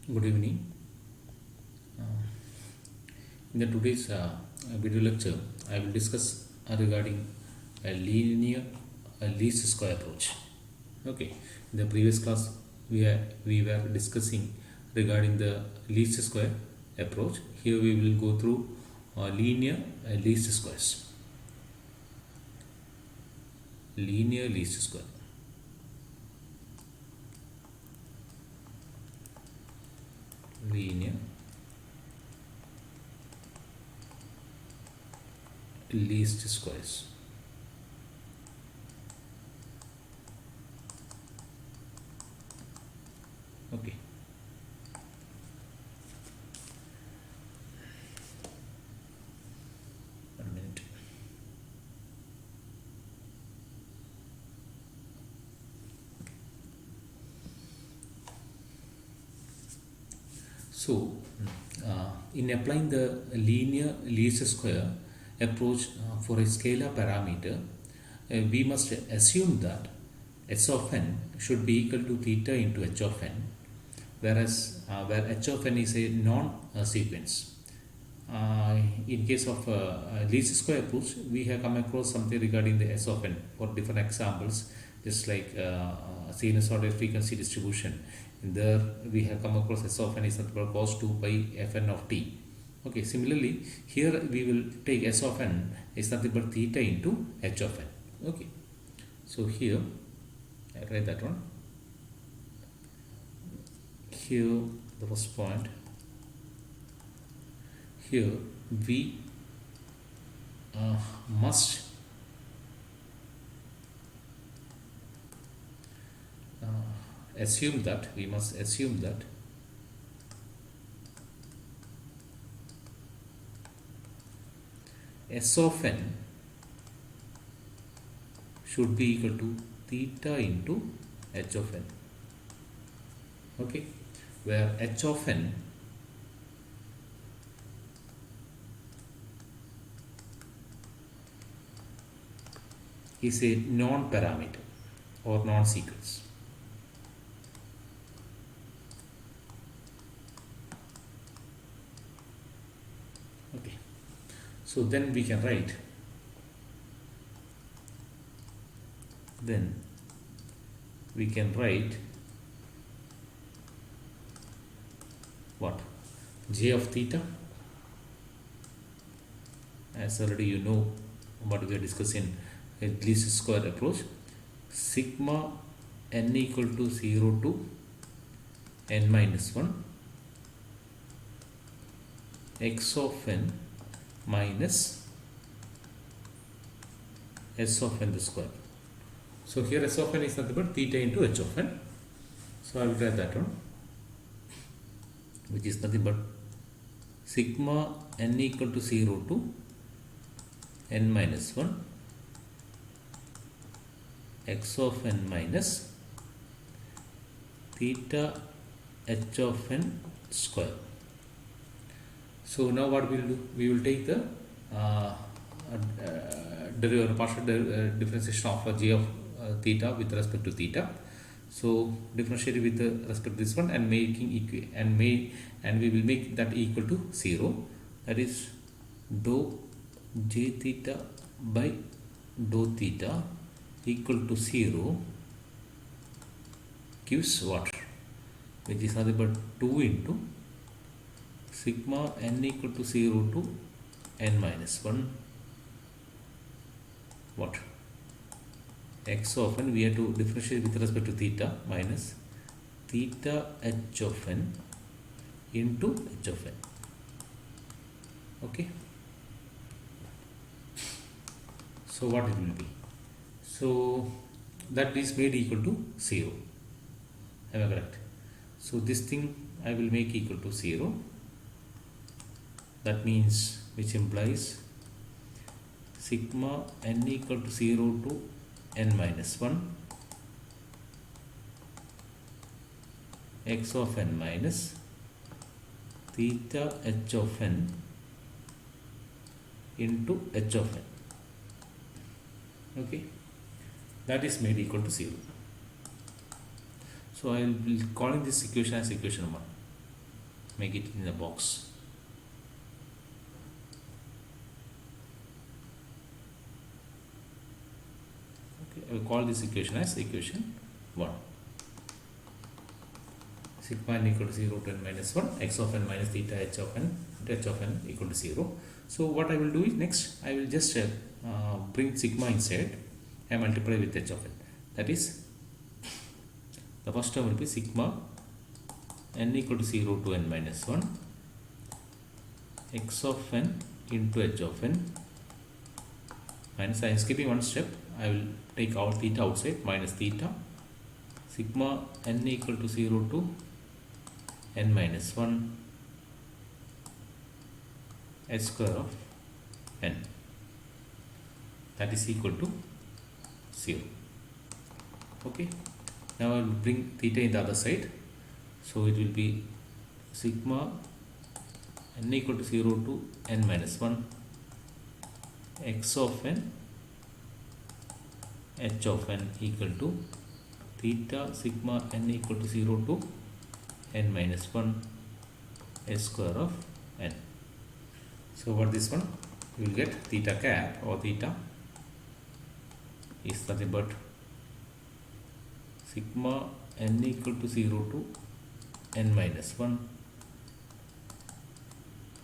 Good evening. Uh, in the today's video lecture, I will discuss regarding a linear least square approach. Okay. In the previous class, we were discussing regarding the least square approach. Here we will go through linear least squares. Linear least square. Linear least squares. Okay. One minute. So, in applying the linear least square approach for a scalar parameter, we must assume that s of n should be equal to theta into h of n, whereas where h of n is a non-sequence. In case of least square approach, we have come across something regarding the s of n for different examples, just like sinusoidal frequency distribution. In there, we have come across s of n is nothing but cos 2 pi fn of t. Okay, similarly, here we will take s of n is nothing but theta into h of n. Okay, so here I write that one. Here, the first point. Here we must assume that s of n should be equal to theta into h of n. Okay, where h of n is a non-parameter or non-sequence. Okay, so then we can write what? J of theta, as already you know what we are discussing at least square approach, sigma n equal to 0 to n minus 1 x of n minus s of n the square. So here s of n is nothing but theta into h of n. So I will write that one, which is nothing but sigma n equal to 0 to n minus 1 x of n minus theta h of n square. So now what we will do? We will take the partial differentiation of j of theta with respect to theta. So differentiate with respect to this one and we will make that equal to 0. That is dou j theta by dou theta equal to 0 gives what? Which is nothing but 2 into sigma n equal to 0 to n minus 1 what? X of n, we have to differentiate with respect to theta, minus theta h of n into h of n. Okay, so what it will be? So that is made equal to 0. Am I correct? So this thing I will make equal to 0. That means, which implies sigma n equal to 0 to n minus 1 x of n minus theta h of n into h of n. Okay, that is made equal to 0. So I will be calling this equation as equation 1. make it in a box. Okay, I will call this equation as equation 1. Sigma n equal to 0 to n minus 1, x of n minus theta h of n, h of n equal to 0. So what I will do is next, I will just bring sigma inside and multiply with h of n. That is, the first term will be sigma n equal to 0 to n minus 1, x of n into h of n minus, I am skipping one step, I will take our theta outside, minus theta, sigma n equal to 0 to n minus 1 h square of n, that is equal to 0. Okay, now I will bring theta in the other side, so it will be sigma n equal to 0 to n minus 1 x of n h of n equal to theta sigma n equal to 0 to n minus 1 h square of n. So what this one, you will get theta cap, or theta is nothing but sigma n equal to 0 to n minus 1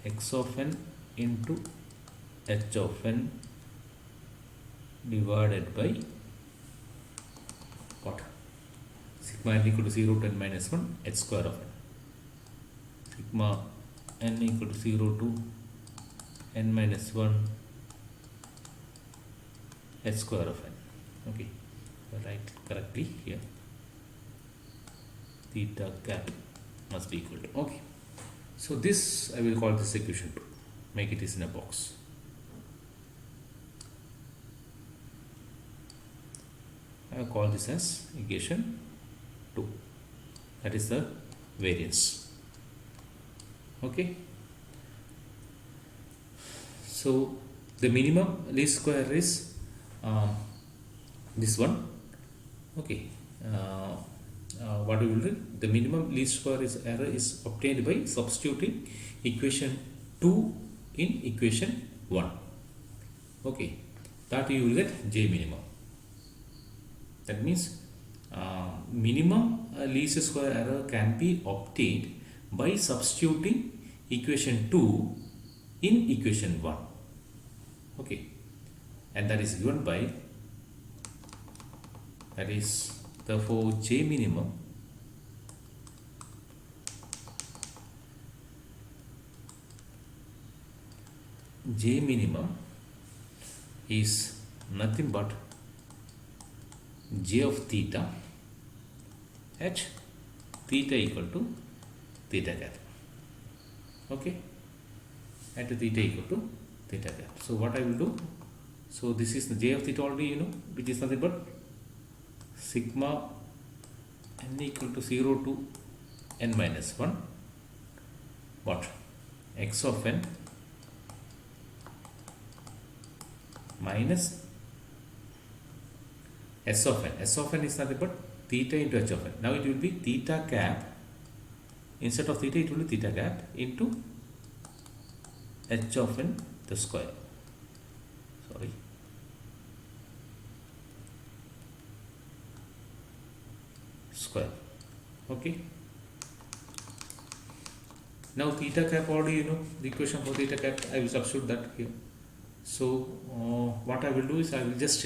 x of n into h of n divided by what? Sigma n equal to 0 to n minus 1 h square of n. Sigma n equal to 0 to n minus 1 h square of n. Okay, write correctly here. Theta cap must be equal to. Okay, so this I will call this equation 2. Make it is in a box. I will call this as equation 2. That is the variance. Okay. So the minimum least square is this one. Okay. What we will do? The minimum least square error is obtained by substituting equation 2 in equation 1. Okay. That you will get J minimum. That means minimum least square error can be obtained by substituting equation 2 in equation 1. Okay, and that is given by, that is therefore J minimum is nothing but J of theta h, theta equal to theta cap. Okay, at theta equal to theta cap. So what I will do, so this is the J of theta already you know, which is nothing but sigma n equal to 0 to n minus 1 what, x of n minus s of n. S of n is nothing but theta into h of n. Now it will be theta cap, instead of theta it will be theta cap into h of n the square. Sorry. Square. Okay. Now theta cap already you know the equation for theta cap. I will substitute that here. So what I will do is I will just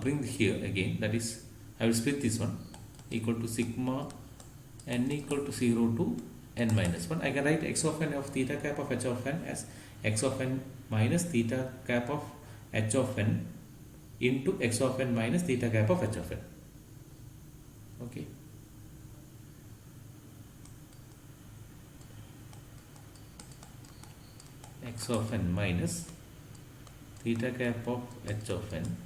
bring here again, that is I will split this one, equal to sigma n equal to 0 to n minus 1. I can write x of n of theta cap of h of n as x of n minus theta cap of h of n into x of n minus theta cap of h of n. Okay. X of n minus theta cap of h of n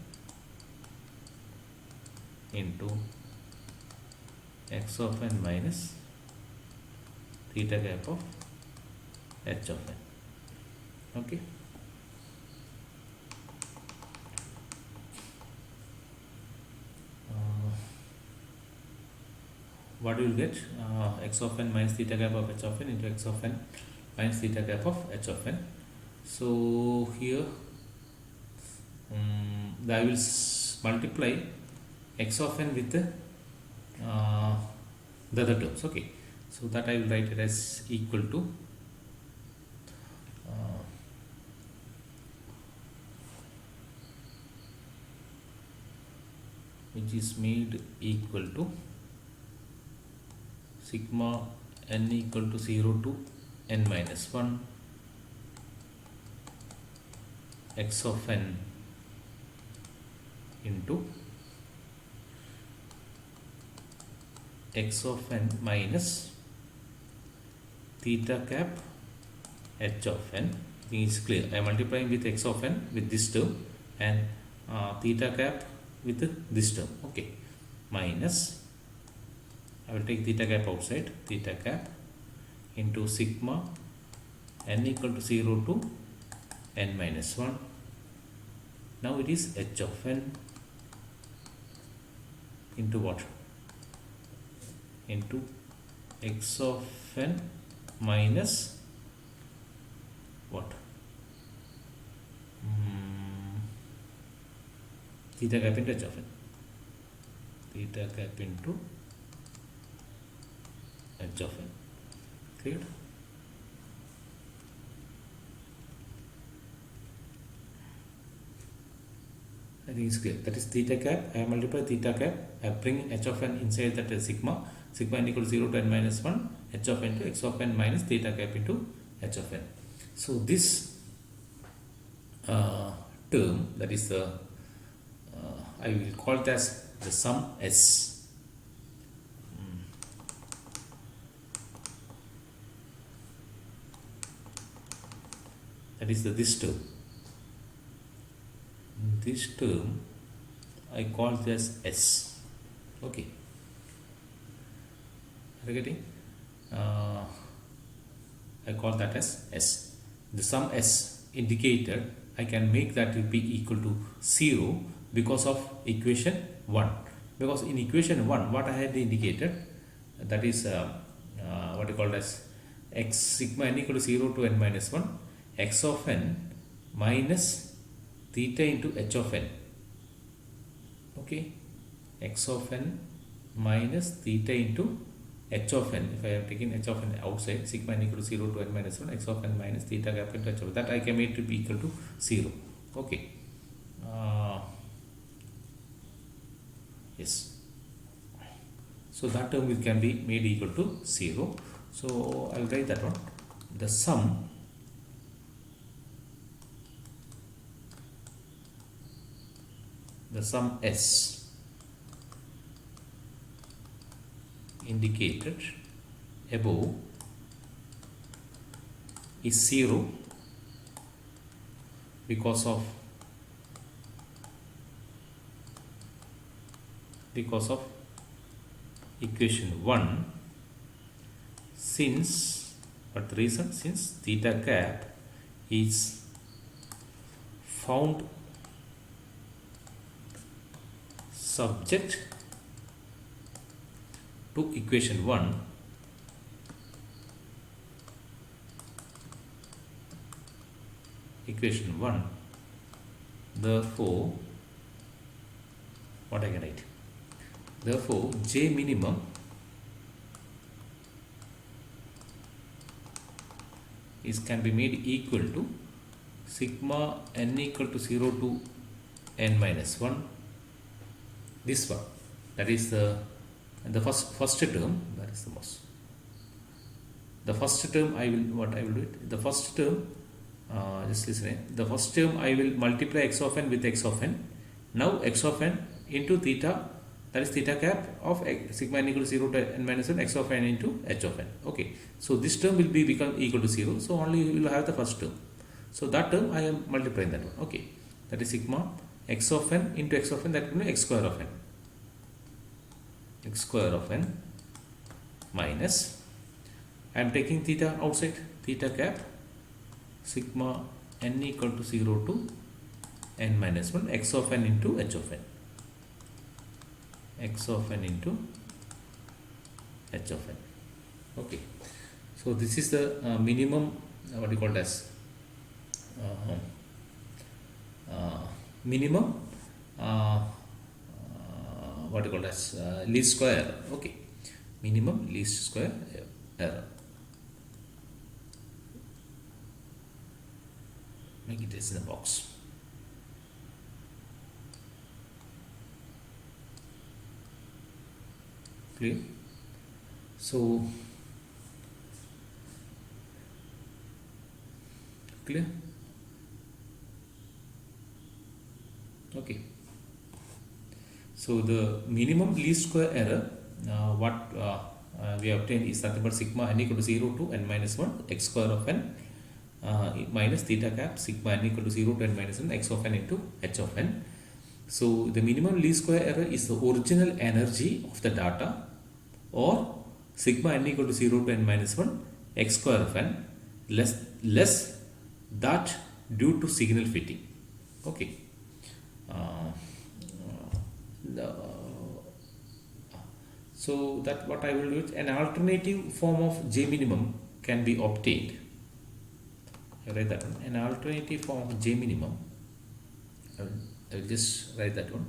into x of n minus theta cap of h of n. Okay. what you will get? X of n minus theta cap of h of n into x of n minus theta cap of h of n. So here I will multiply x of n with the other terms. Okay, so that I will write it as equal to which is made equal to sigma n equal to 0 to n minus 1 x of n into x of n minus theta cap h of n. I think it's clear. I am multiplying with x of n with this term and theta cap with this term. Okay, minus, I will take theta cap outside, theta cap into sigma n equal to 0 to n minus 1. Now it is h of n into what? Into x of n minus what? Theta cap into h of n. Theta cap into h of n. Clear? I think it's clear. That is theta cap. I have multiplied theta cap. I bring h of n inside that sigma. Sigma n equals 0 to n minus 1. H of n to x of n minus theta cap into h of n. So this term, that is the I will call it as the sum S. That is this term. This term I call it as S. Okay. Are you getting? I call that as S. The sum S indicated, I can make that will be equal to 0 because of equation 1. Because in equation 1, what I had indicated, that is what you call as x sigma n equal to 0 to n minus 1, x of n minus theta into h of n. Okay, x of n minus theta into h of n. If I have taken h of n outside, sigma n equal to 0 to n minus 1, x of n minus theta cap into h of n. That I can make to be equal to 0. Okay. Yes. So that term can be made equal to 0. So I will write that one. The sum S indicated above is 0 because of equation 1, since, what the reason? Since theta cap is found subject to equation 1, therefore what I can write? Therefore J minimum can be made equal to sigma n equal to 0 to n minus 1. This one, that is the first term, that is the most. The first term I will do it. The first term, just listen. The first term I will multiply x of n with x of n. Now x of n into theta, that is theta cap of sigma n equal to 0 to n minus 1, x of n into h of n. Okay. So this term will become equal to 0. So only you will have the first term. So that term I am multiplying that one. Okay. That is sigma x of n into x of n, that will be x square of n. X square of n minus, I am taking theta outside, theta cap sigma n equal to 0 to n minus 1, x of n into h of n. X of n into h of n. Okay, so this is the minimum, what you call it as uh, minimum what you call it as least square error. Okay, minimum least square error. Make it as in the box. Clear? So clear? Okay. So the minimum least square error, what we obtained is nothing but sigma n equal to 0 to n minus 1 x square of n minus theta cap sigma n equal to 0 to n minus 1 x of n into h of n. So the minimum least square error is the original energy of the data, or sigma n equal to 0 to n minus 1 x square of n less that due to signal fitting. Okay. So that what I will do is an alternative form of J minimum can be obtained. I write that one. An alternative form of J minimum. I will just write that one.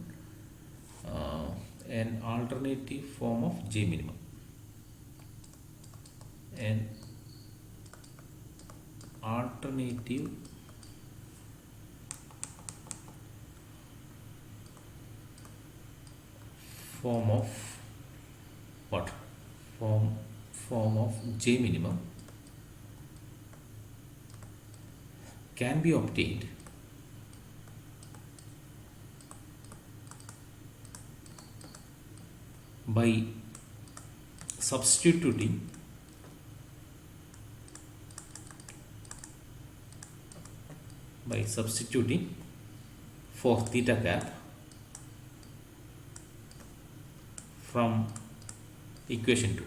An alternative form of J minimum. An alternative form of what? Form of J minimum can be obtained by substituting for theta cap from equation 2,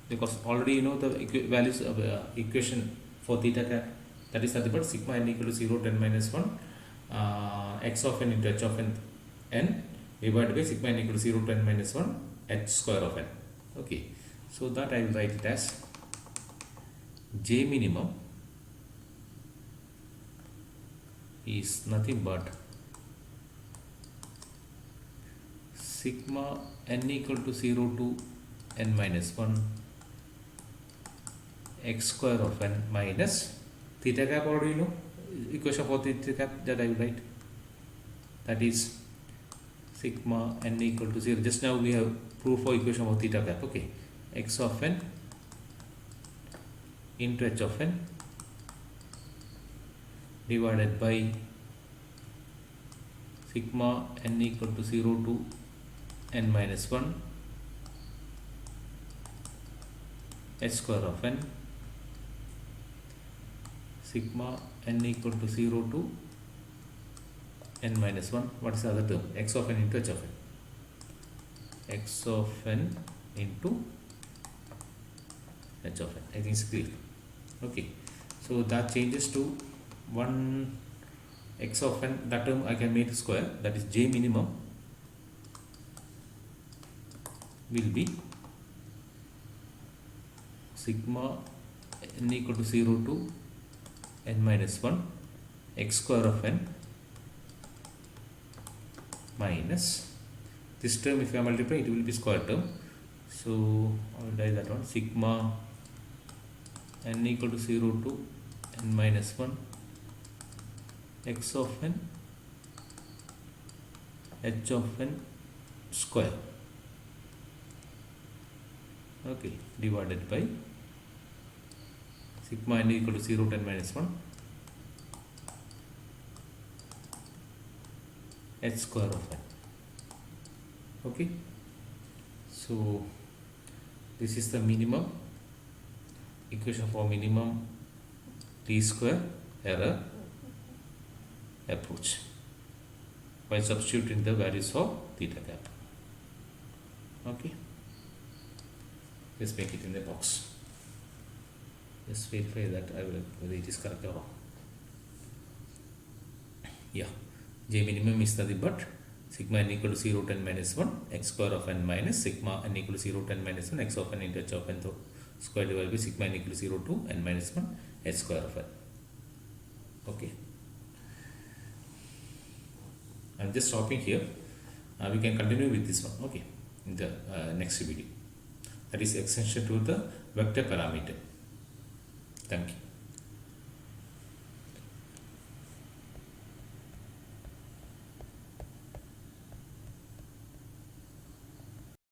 because already you know the values of equation for theta cap, that is nothing but sigma n equal to 0 to n minus 1 x of n into h of n divided by sigma n equal to 0 to n minus 1 h square of n. Okay, so that I will write it as J minimum is nothing but sigma n equal to 0 to n minus 1 x square of n minus theta cap, already you know equation for theta cap, that I will write, that is sigma n equal to 0. Just now we have proved for equation for theta cap. Okay, x of n into h of n divided by sigma n equal to 0 to n minus 1 h square of n sigma n equal to 0 to n minus 1. What is the other term? X of n into h of n. X of n into h of n. I think it's clear. Okay, so that changes to 1 x of n, that term I can make square, that is J minimum will be sigma n equal to 0 to n minus 1 x square of n minus this term, if I multiply it will be square term, so I will write that one, sigma n equal to 0 to n minus 1 x of n h of n square, okay, divided by sigma n equal to 0 to n minus 1 h square of n. Okay, so this is the minimum equation for minimum least square error approach by substituting the values for theta cap. Okay, let's make it in the box. Just verify that I will whether it is correct or wrong. Yeah, J minimum is nothing but sigma n equal to 0 to n minus 1 x square of n minus sigma n equal to 0 to n minus 1 x of n into h of n square divided by sigma n equal to 0 to n minus 1 h square of n. Okay, I'm just stopping here. We can continue with this one, okay, in the next video. That is extension to the vector parameter. Thank you.